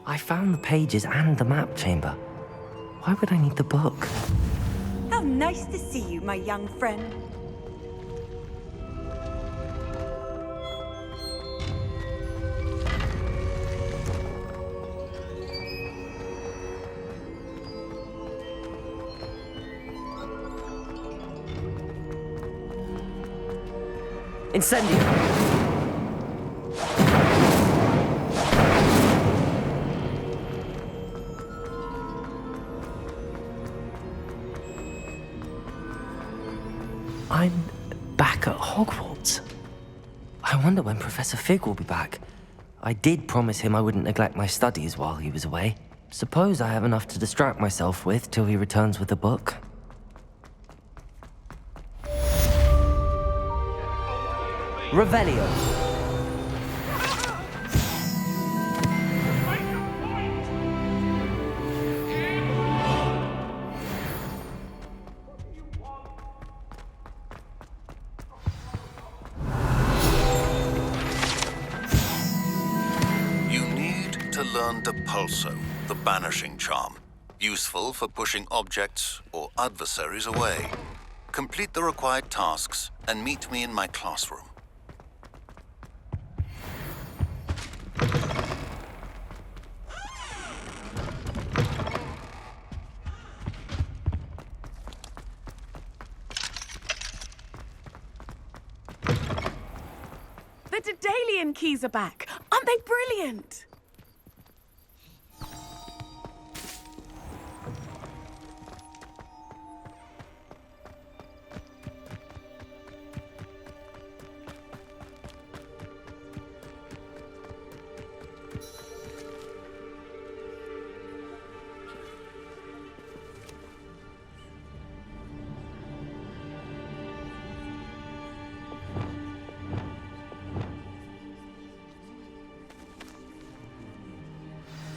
I found the pages and the map chamber. Why would I need the book? How nice to see you, my young friend. Incendio! I'm back at Hogwarts. I wonder when Professor Fig will be back. I did promise him I wouldn't neglect my studies while he was away. Suppose I have enough to distract myself with till he returns with the book. Revelio. You need to learn the Pulso, the banishing charm. Useful for pushing objects or adversaries away. Complete the required tasks and meet me in my classroom. The Daedalian keys are back. Aren't they brilliant?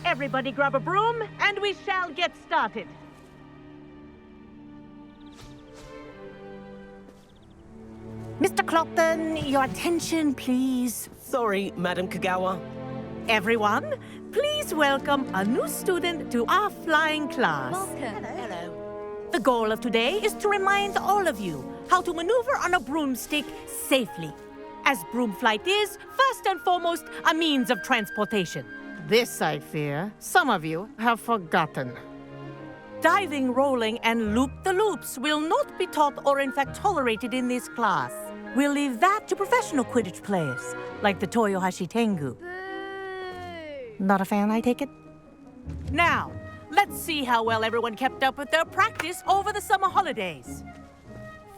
Everybody grab a broom, and we shall get started. Mr. Clopton, your attention, please. Sorry, Madam Kagawa. Everyone, please welcome a new student to our flying class. Welcome. Hello. The goal of today is to remind all of you how to maneuver on a broomstick safely, as broom flight is, first and foremost, a means of transportation. This, I fear, some of you have forgotten. Diving, rolling, and loop-the-loops will not be taught or in fact tolerated in this class. We'll leave that to professional Quidditch players, like the Toyohashi Tengu. Boo! Not a fan, I take it? Now, let's see how well everyone kept up with their practice over the summer holidays.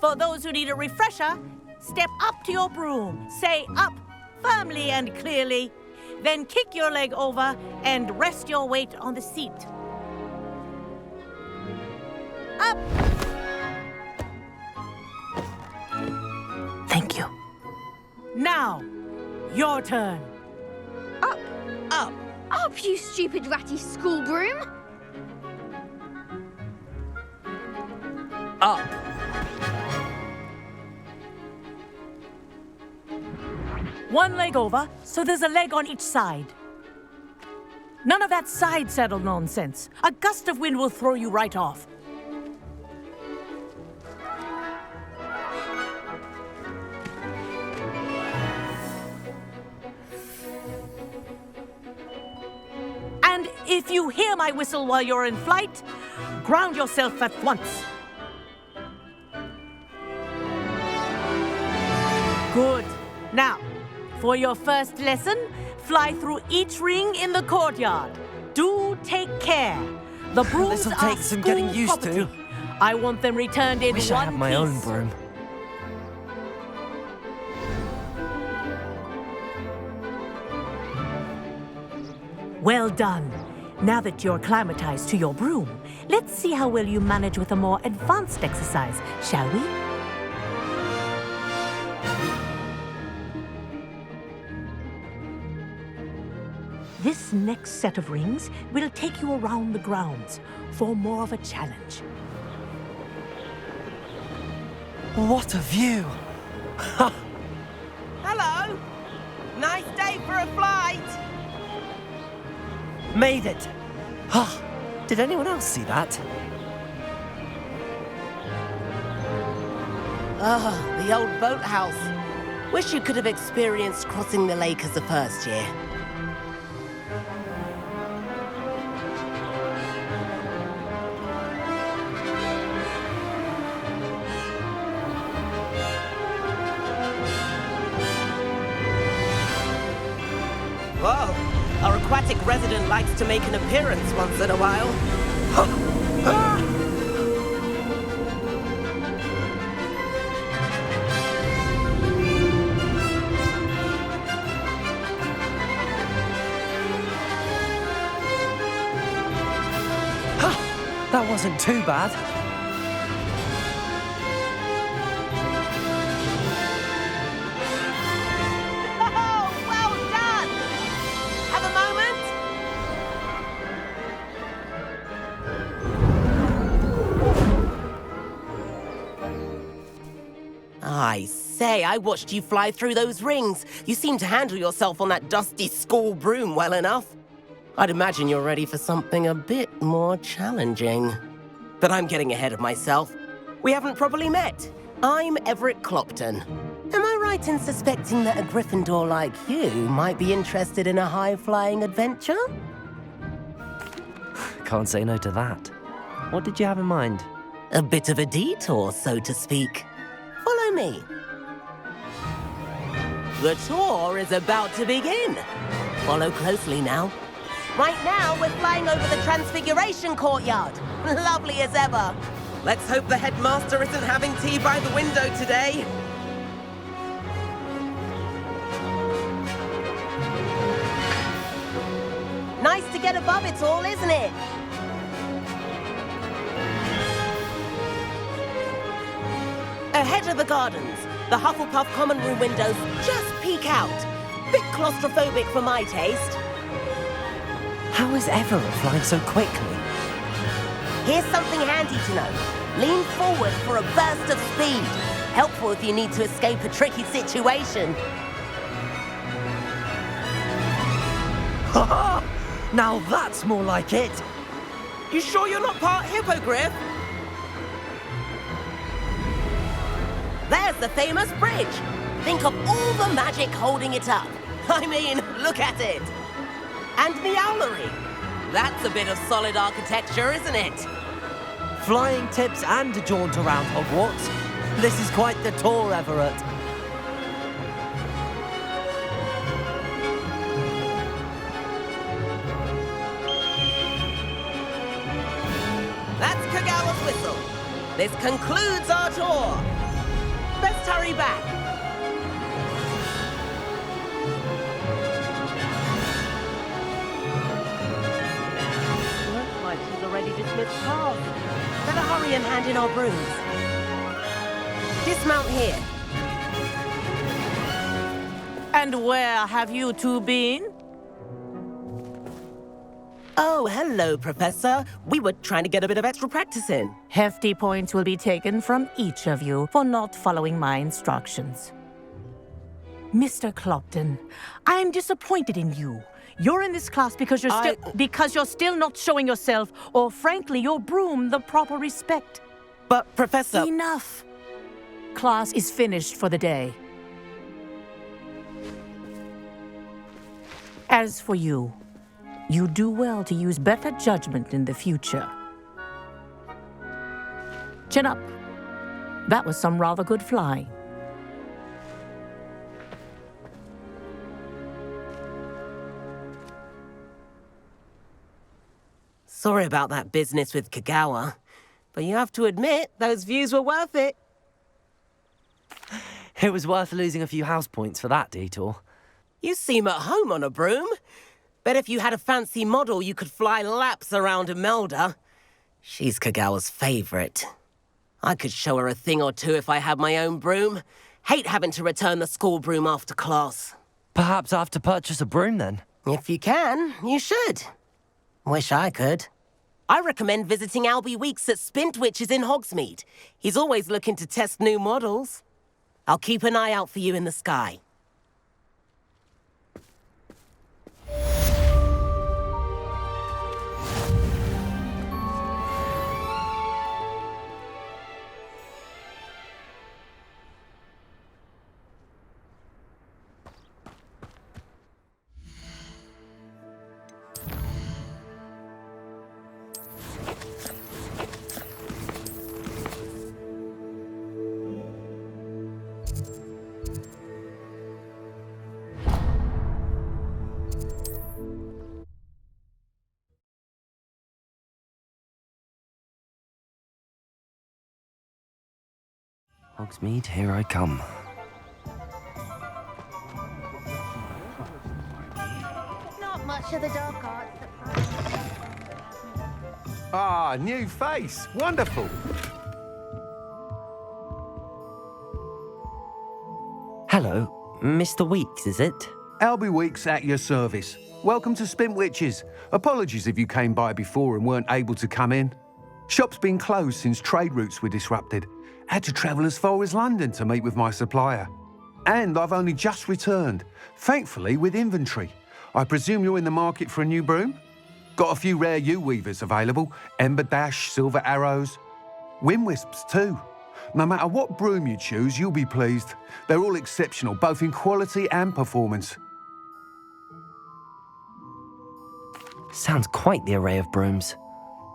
For those who need a refresher, step up to your broom, say up firmly and clearly, then kick your leg over and rest your weight on the seat. Up! Thank you. Now, your turn. Up! Up! Up, you stupid ratty school broom! Up! One leg over, so there's a leg on each side. None of that side saddle nonsense. A gust of wind will throw you right off. And if you hear my whistle while you're in flight, ground yourself at once. Good. Now, for your first lesson, fly through each ring in the courtyard. Do take care. The brooms This'll are take some getting school used property. to. I want them returned in Wish one I had my piece. own broom. Well done. Now that you're acclimatized to your broom, let's see how well you manage with a more advanced exercise, shall we? This next set of rings will take you around the grounds for more of a challenge. What a view! Hello! Nice day for a flight! Made it! Did anyone else see that? The old boathouse. Wish you could have experienced crossing the lake as a first year. Whoa, our aquatic resident likes to make an appearance once in a while. That wasn't too bad. Oh, well done! Have a moment? I say, I watched you fly through those rings. You seem to handle yourself on that dusty school broom well enough. I'd imagine you're ready for something a bit more challenging. But I'm getting ahead of myself. We haven't properly met. I'm Everett Clopton. Am I right in suspecting that a Gryffindor like you might be interested in a high-flying adventure? Can't say no to that. What did you have in mind? A bit of a detour, so to speak. Follow me. The tour is about to begin. Follow closely now. Right now, we're flying over the Transfiguration Courtyard. Lovely as ever. Let's hope the headmaster isn't having tea by the window today. Nice to get above it all, isn't it? Ahead of the gardens, the Hufflepuff common room windows just peek out. Bit claustrophobic for my taste. How is Everett flying so quickly? Here's something handy to know. Lean forward for a burst of speed. Helpful if you need to escape a tricky situation. Ha! Now that's more like it! You sure you're not part hippogriff? There's the famous bridge. Think of all the magic holding it up. I mean, look at it. And the owlery. That's a bit of solid architecture, isn't it? Flying tips and a jaunt around Hogwarts. This is quite the tour, Everett. That's Kagawa's whistle. This concludes our tour. Let's hurry back. Looks like she's already dismissed class. Better hurry and hand in our brooms. Dismount here. And where have you two been? Oh, hello, Professor. We were trying to get a bit of extra practice in. Hefty points will be taken from each of you for not following my instructions. Mr. Clopton, I am disappointed in you. You're in this class because you're still not showing yourself, or frankly, your broom the proper respect. But, Professor... Enough. Class is finished for the day. As for you, you do well to use better judgment in the future. Chin up. That was some rather good flying. Sorry about that business with Kagawa, but you have to admit, those views were worth it. It was worth losing a few house points for that detour. You seem at home on a broom. Bet if you had a fancy model, you could fly laps around Imelda. She's Kagawa's favorite. I could show her a thing or two if I had my own broom. Hate having to return the school broom after class. Perhaps I have to purchase a broom then. If you can, you should. Wish I could. I recommend visiting Albie Weeks at Spintwitches in Hogsmeade. He's always looking to test new models. I'll keep an eye out for you in the sky. Hogsmeade, here I come. Not much of the dark arts that Ah, new face. Wonderful. Hello, Mr. Weeks, is it? Albie Weeks at your service. Welcome to Spintwitches. Apologies if you came by before and weren't able to come in. Shop's been closed since trade routes were disrupted. Had to travel as far as London to meet with my supplier. And I've only just returned, thankfully with inventory. I presume you're in the market for a new broom? Got a few rare U-weavers available, Ember Dash, Silver Arrows, Wind Wisps too. No matter what broom you choose, you'll be pleased. They're all exceptional, both in quality and performance. Sounds quite the array of brooms.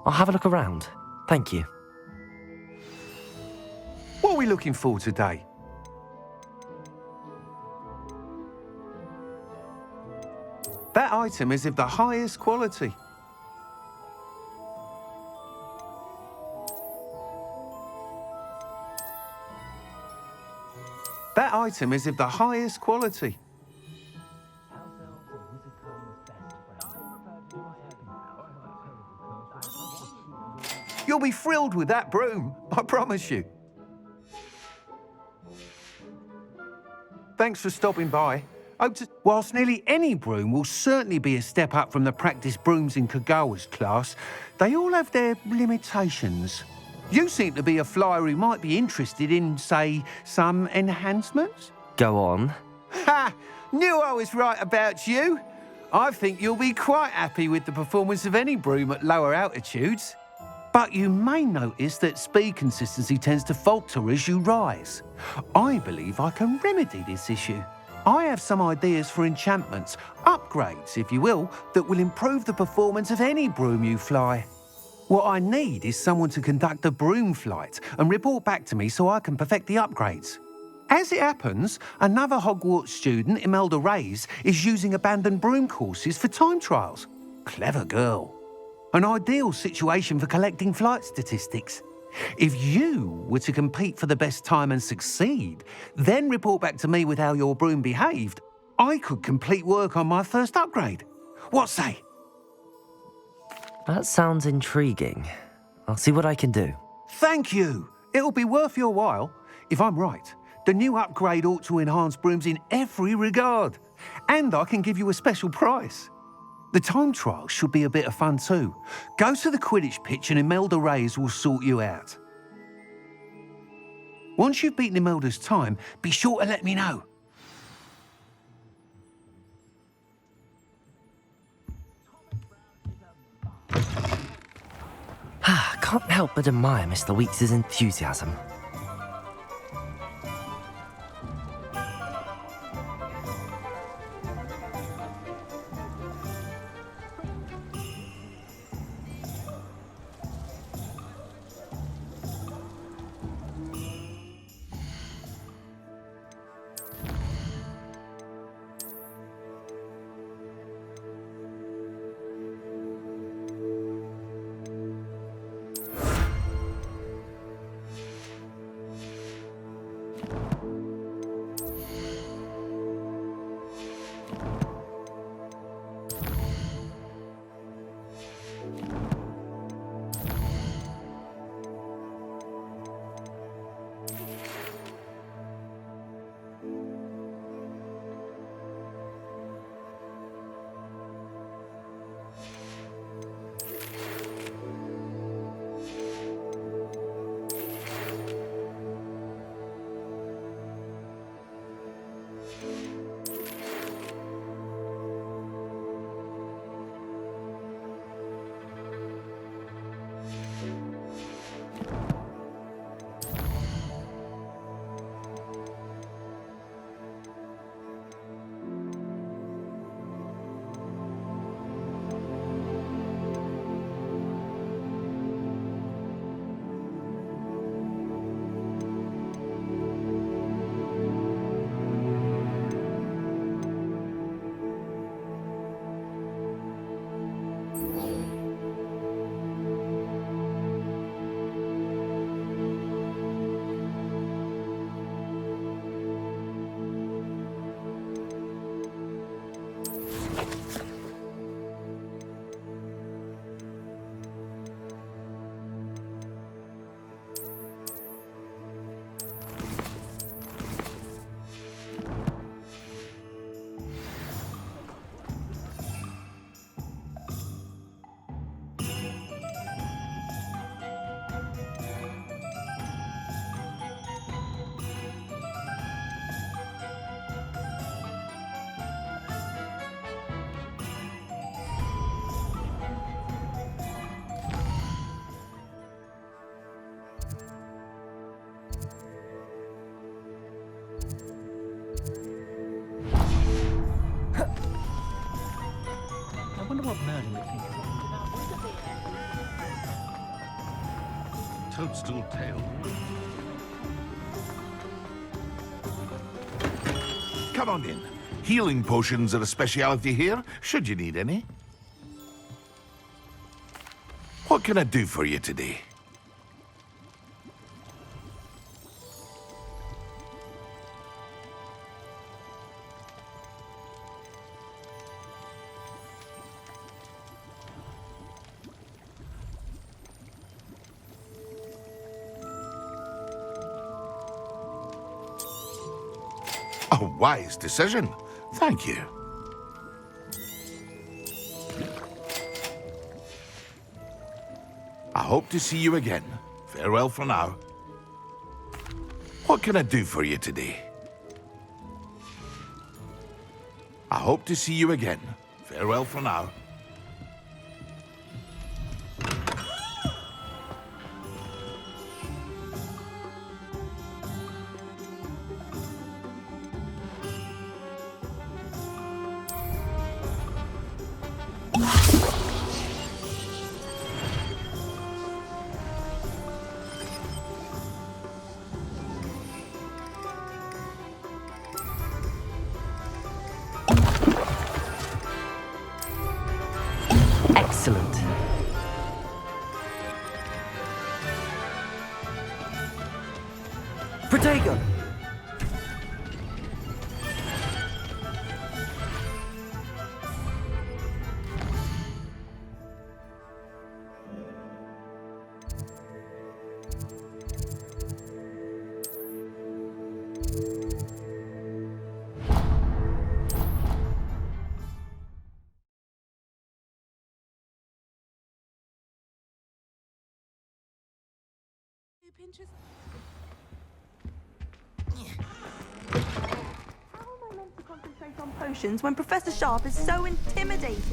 I'll have a look around. Thank you. What are we looking for today? That item is of the highest quality. That item is of the highest quality. You'll be thrilled with that broom, I promise you. Thanks for stopping by. Whilst nearly any broom will certainly be a step up from the practice brooms in Kagawa's class, they all have their limitations. You seem to be a flyer who might be interested in, say, some enhancements? Go on. Ha! Knew I was right about you. I think you'll be quite happy with the performance of any broom at lower altitudes. But you may notice that speed consistency tends to falter as you rise. I believe I can remedy this issue. I have some ideas for enchantments, upgrades, if you will, that will improve the performance of any broom you fly. What I need is someone to conduct a broom flight and report back to me so I can perfect the upgrades. As it happens, another Hogwarts student, Imelda Reyes, is using abandoned broom courses for time trials. Clever girl. An ideal situation for collecting flight statistics. If you were to compete for the best time and succeed, then report back to me with how your broom behaved, I could complete work on my first upgrade. What say? That sounds intriguing. I'll see what I can do. Thank you. It'll be worth your while. If I'm right, the new upgrade ought to enhance brooms in every regard. And I can give you a special price. The time trial should be a bit of fun too. Go to the Quidditch pitch and Imelda Reyes will sort you out. Once you've beaten Imelda's time, be sure to let me know. Can't help but admire Mr. Weeks' enthusiasm. what Merlin would think of it. Toadstool tail. Come on in. Healing potions are a speciality here, should you need any. What can I do for you today? A wise decision. Thank you. I hope to see you again. Farewell for now. What can I do for you today? I hope to see you again. Farewell for now. Excellent. Protego! How am I meant to concentrate on potions when Professor Sharp is so intimidating?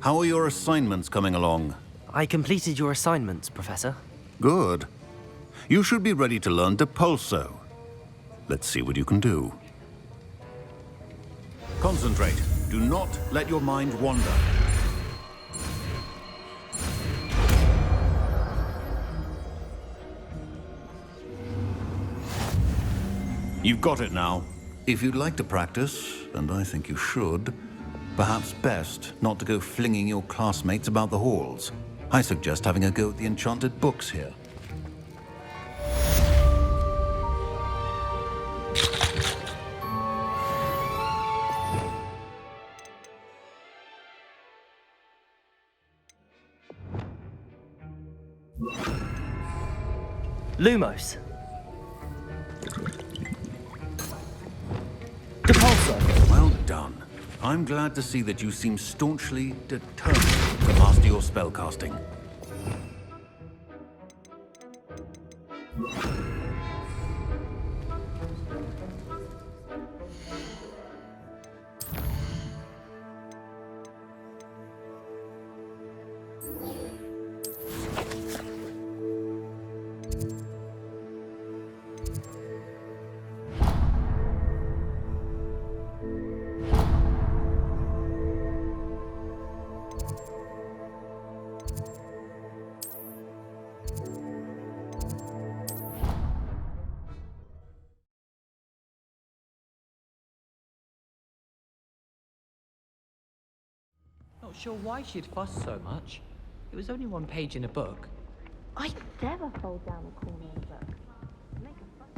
How are your assignments coming along? I completed your assignments, Professor. Good. You should be ready to learn Depulso. Let's see what you can do. Concentrate. Do not let your mind wander. You've got it now. If you'd like to practice, and I think you should, perhaps best not to go flinging your classmates about the halls. I suggest having a go at the enchanted books here. Lumos. Depulso. Well done. I'm glad to see that you seem staunchly determined to master your spellcasting. Not sure why she'd fuss so much. It was only one page in a book. I'd never fold down a corner of a book. Make a fuss.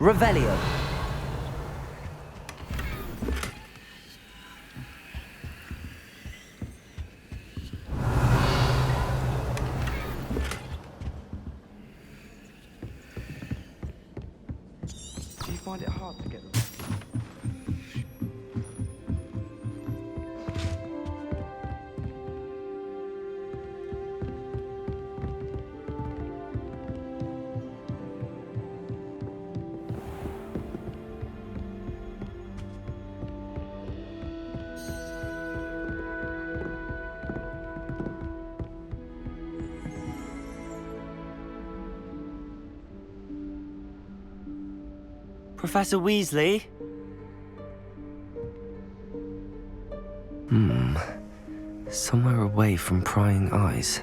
Revelio. Do you find it hard to get them? Professor Weasley? Somewhere away from prying eyes.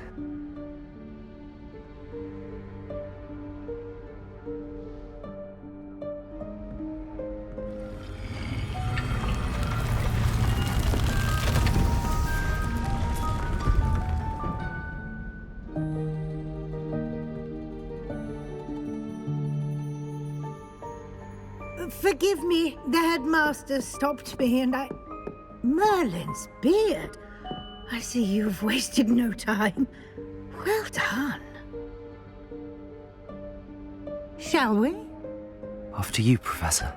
Forgive me, the headmaster stopped me and Merlin's beard. I see you've wasted no time. Well done. Shall we? After you, Professor.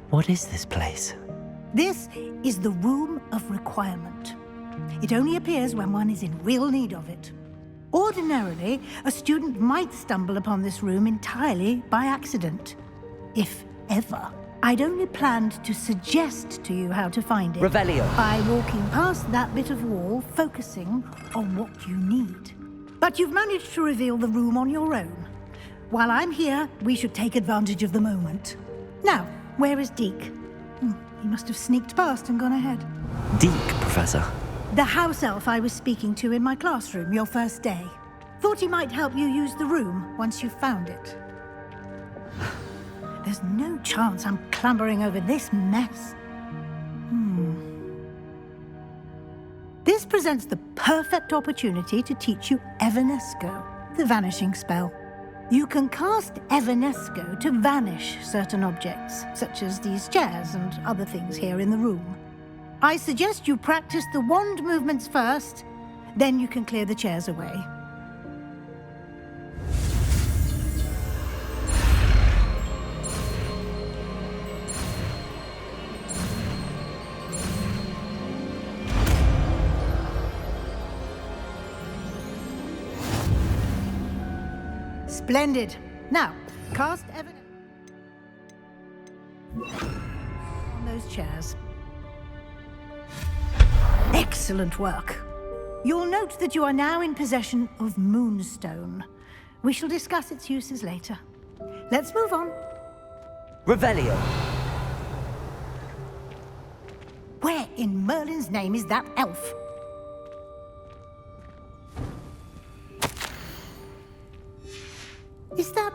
What is this place? This is the Room of Requirement. It only appears when one is in real need of it. Ordinarily, a student might stumble upon this room entirely by accident. If ever. I'd only planned to suggest to you how to find it. Revelio. By walking past that bit of wall, focusing on what you need. But you've managed to reveal the room on your own. While I'm here, we should take advantage of the moment. Now, where is Deke? He must have sneaked past and gone ahead. Deke, Professor. The house elf I was speaking to in my classroom your first day. Thought he might help you use the room once you found it. There's no chance I'm clambering over this mess. This presents the perfect opportunity to teach you Evanesco, the vanishing spell. You can cast Evanesco to vanish certain objects, such as these chairs and other things here in the room. I suggest you practice the wand movements first, then you can clear the chairs away. Splendid. Now, cast evidence on those chairs. Excellent work. You'll note that you are now in possession of Moonstone. We shall discuss its uses later. Let's move on. Revelio. Where in Merlin's name is that elf? Is that...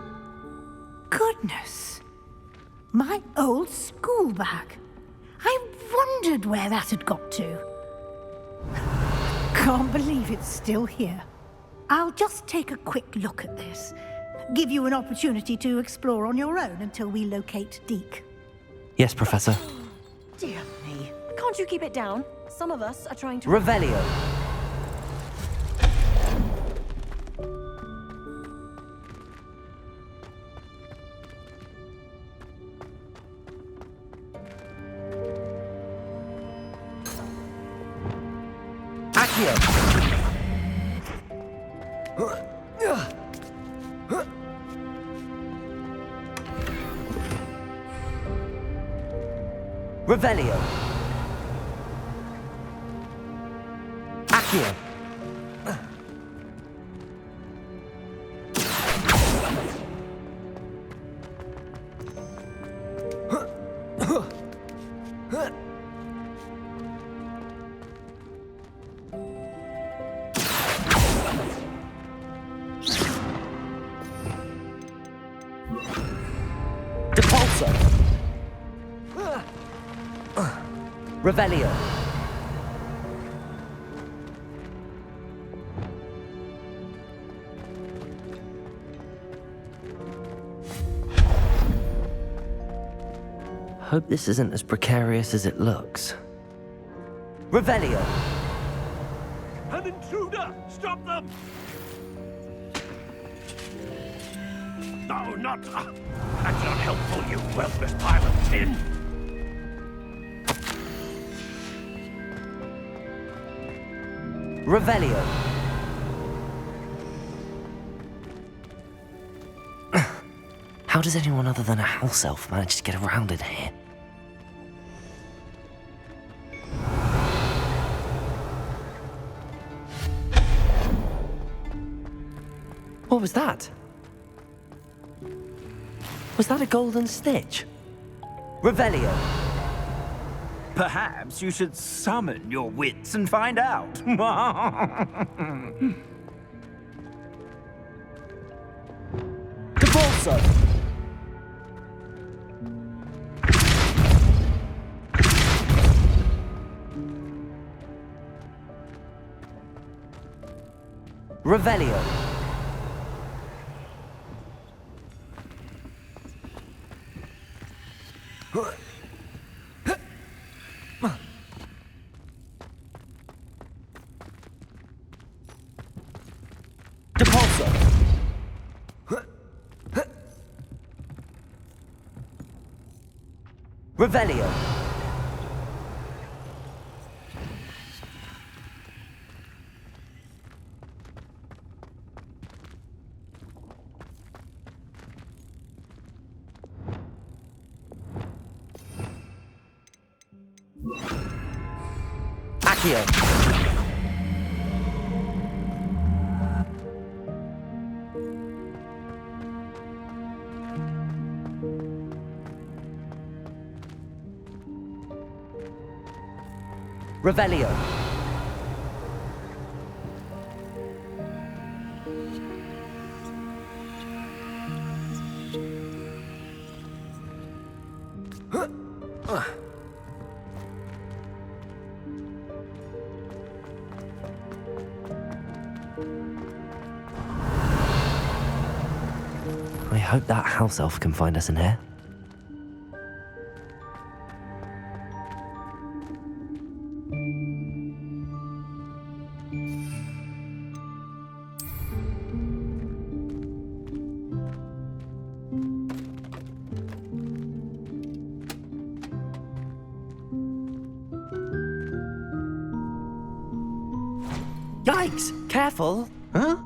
Goodness. My old school bag. I wondered where that had got to. Can't believe it's still here. I'll just take a quick look at this. Give you an opportunity to explore on your own until we locate Deke. Yes, Professor. Dear me. Can't you keep it down? Some of us are trying to... Revelio. Revelio. Accio. Revelio. Hope this isn't as precarious as it looks. Revelio. An intruder! Stop them! No, not... that's not helpful, you worthless pile of tin! Revelio. How does anyone other than a house elf manage to get around in here? What was that? Was that a golden stitch? Revelio. Perhaps you should summon your wits and find out. Devolso. Revelio. Depulso. Revelio. Accio. Revelio. I hope that house elf can find us in here. Yikes! Careful! Huh?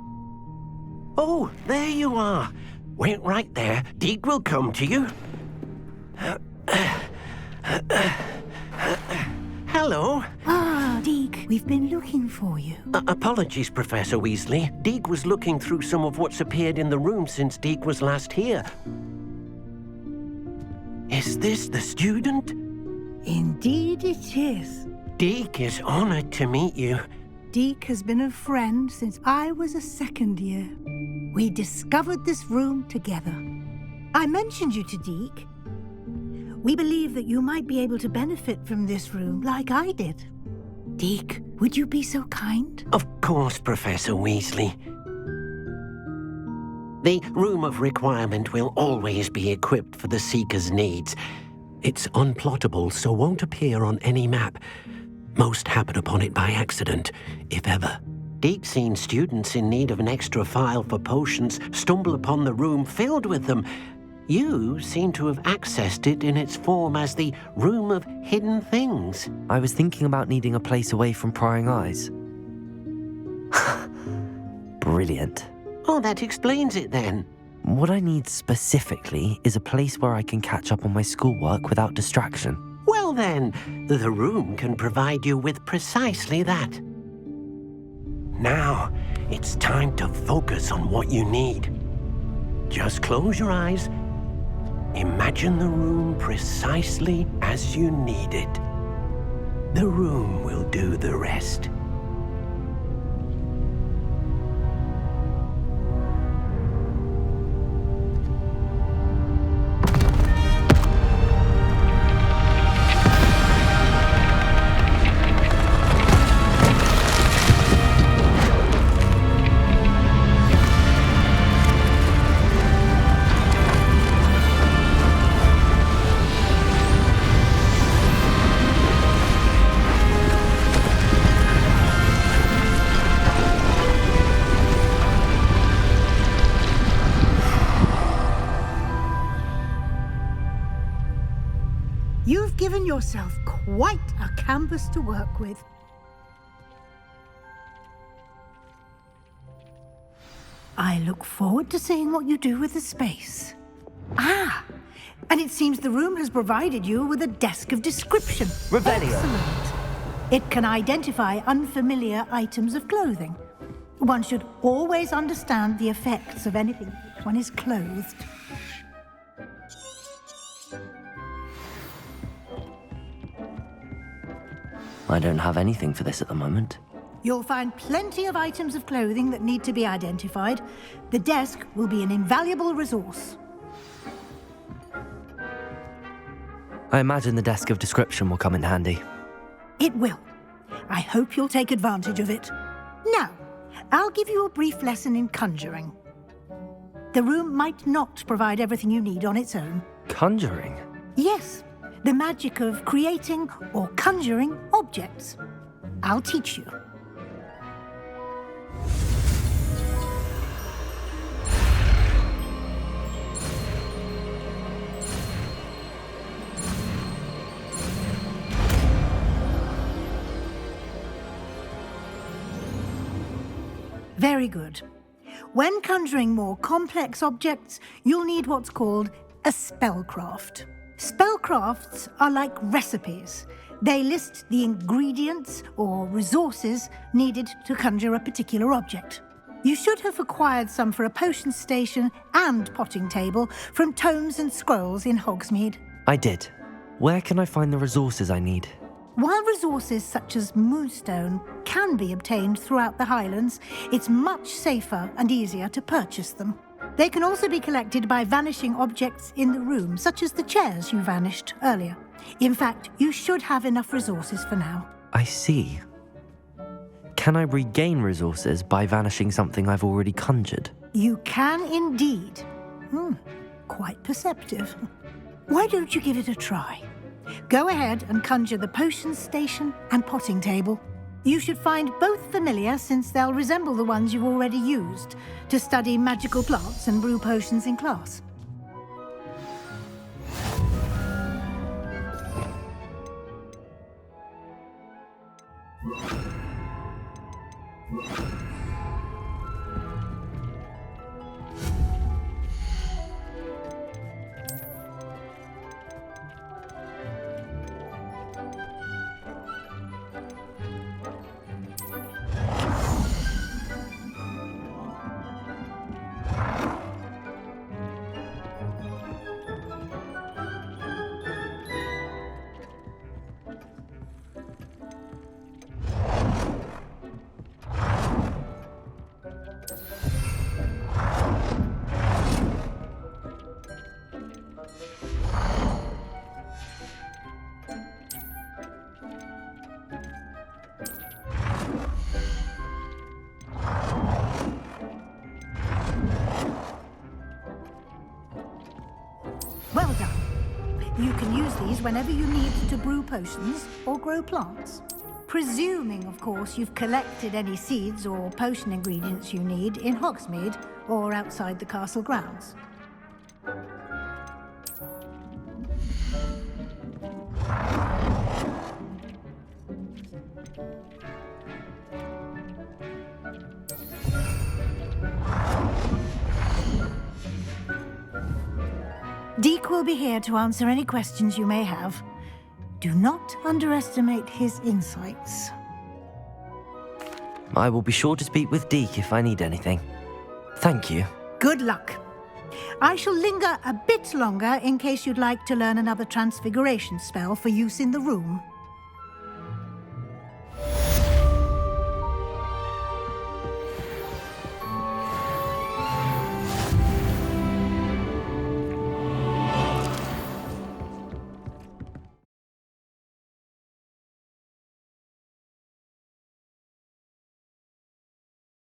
Oh, there you are. Wait right there. Deke will come to you. Hello. Ah, Deke, we've been looking for you. Apologies, Professor Weasley. Deke was looking through some of what's appeared in the room since Deke was last here. Is this the student? Indeed it is. Deke is honored to meet you. Deke has been a friend since I was a second year. We discovered this room together. I mentioned you to Deke. We believe that you might be able to benefit from this room like I did. Deke, would you be so kind? Of course, Professor Weasley. The Room of Requirement will always be equipped for the Seeker's needs. It's unplottable, so won't appear on any map. Most happen upon it by accident, if ever. Deke's seen students in need of an extra file for potions stumble upon the room filled with them. You seem to have accessed it in its form as the Room of Hidden Things. I was thinking about needing a place away from prying eyes. Brilliant. Oh, that explains it then. What I need specifically is a place where I can catch up on my schoolwork without distraction. Well then, the room can provide you with precisely that. Now, it's time to focus on what you need. Just close your eyes. Imagine the room precisely as you need it. The room will do the rest. You've given yourself quite a canvas to work with. I look forward to seeing what you do with the space. Ah, and it seems the room has provided you with a desk of description. Revelio. Excellent. It can identify unfamiliar items of clothing. One should always understand the effects of anything one is clothed. I don't have anything for this at the moment. You'll find plenty of items of clothing that need to be identified. The desk will be an invaluable resource. I imagine the desk of description will come in handy. It will. I hope you'll take advantage of it. Now, I'll give you a brief lesson in conjuring. The room might not provide everything you need on its own. Conjuring? Yes, the magic of creating or conjuring objects. I'll teach you. Very good. When conjuring more complex objects, you'll need what's called a spellcraft. Spellcrafts are like recipes. They list the ingredients or resources needed to conjure a particular object. You should have acquired some for a potion station and potting table from tomes and scrolls in Hogsmeade. I did. Where can I find the resources I need? While resources such as moonstone can be obtained throughout the Highlands, it's much safer and easier to purchase them. They can also be collected by vanishing objects in the room, such as the chairs you vanished earlier. In fact, you should have enough resources for now. I see. Can I regain resources by vanishing something I've already conjured? You can indeed. Quite perceptive. Why don't you give it a try? Go ahead and conjure the potion station and potting table. You should find both familiar, since they'll resemble the ones you've already used to study magical plants and brew potions in class. Well done. You can use these whenever you need to brew potions or grow plants. Presuming, of course, you've collected any seeds or potion ingredients you need in Hogsmeade or outside the castle grounds. Deke will be here to answer any questions you may have. Do not underestimate his insights. I will be sure to speak with Deke if I need anything. Thank you. Good luck. I shall linger a bit longer in case you'd like to learn another transfiguration spell for use in the room.